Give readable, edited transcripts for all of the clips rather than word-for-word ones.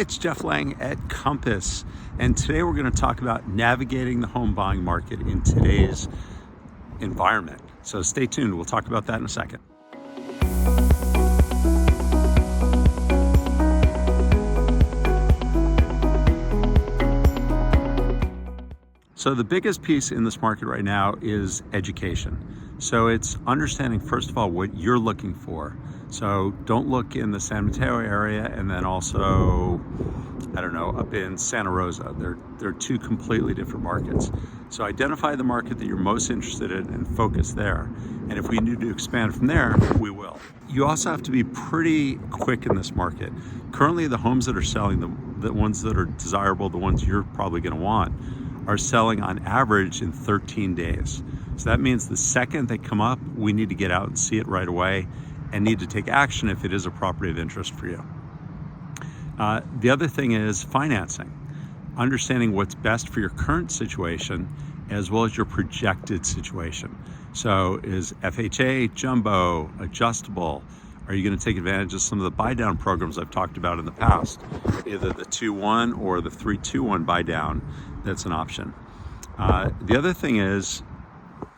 It's Jeff Lang at Compass, and today we're going to talk about navigating the home buying market in today's environment. So stay tuned, we'll talk about that in a second. So the biggest piece in this market right now is education. So it's understanding, first of all, what you're looking for. So don't look in the San Mateo area and then also, I don't know, up in Santa Rosa. They're two completely different markets. So identify the market that you're most interested in and focus there. And if we need to expand from there, we will. You also have to be pretty quick in this market. Currently, the homes that are selling, the ones that are desirable, the ones you're probably going to want, are selling on average in 13 days. So that means the second they come up, we need to get out and see it right away and need to take action if it is a property of interest for you. The other thing is financing. Understanding what's best for your current situation as well as your projected situation. So is FHA, jumbo, adjustable? Are you going to take advantage of some of the buy down programs I've talked about in the past? Either the 2-1 or the 3-2-1 buy down, that's an option. The other thing is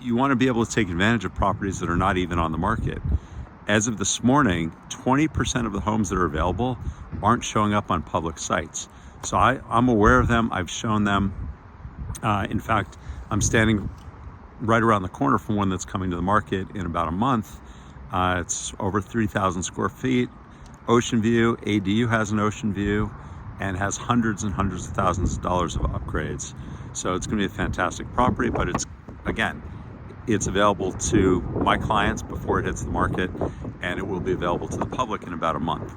you want to be able to take advantage of properties that are not even on the market. As of this morning, 20% of the homes that are available aren't showing up on public sites. So I'm aware of them, I've shown them. In fact, I'm standing right around the corner from one that's coming to the market in about a month. It's over 3,000 square feet, ocean view. ADU has an ocean view and has hundreds and hundreds of thousands of dollars of upgrades. So it's going to be a fantastic property, but it's available to my clients before it hits the market, and it will be available to the public in about a month.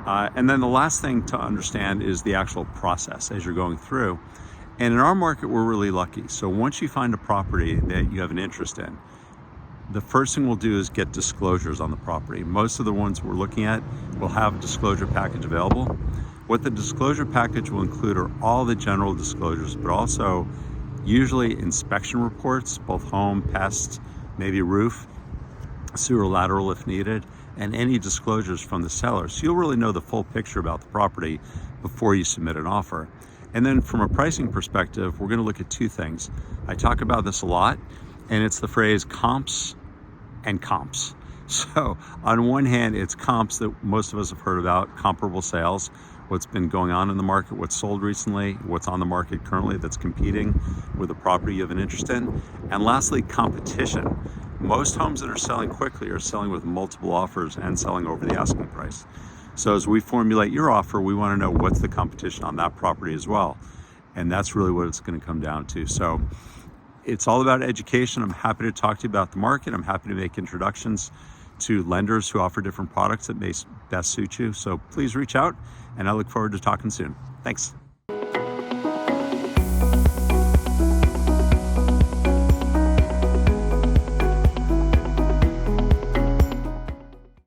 And then the last thing to understand is the actual process as you're going through. And in our market, we're really lucky. So once you find a property that you have an interest in, the first thing we'll do is get disclosures on the property. Most of the ones we're looking at will have a disclosure package available. What the disclosure package will include are all the general disclosures, but also usually inspection reports, both home, pest, maybe roof, sewer lateral if needed, and any disclosures from the seller. So you'll really know the full picture about the property before you submit an offer. And then from a pricing perspective, we're going to look at two things. I talk about this a lot, and it's the phrase comps and comps. So on one hand, it's comps that most of us have heard about, comparable sales, what's been going on in the market, what's sold recently, what's on the market currently that's competing with a property you have an interest in. And lastly, competition. Most homes that are selling quickly are selling with multiple offers and selling over the asking price. So as we formulate your offer, we want to know what's the competition on that property as well. And that's really what it's going to come down to. So it's all about education. I'm happy to talk to you about the market. I'm happy to make introductions to lenders who offer different products that may best suit you. So please reach out, and I look forward to talking soon. Thanks.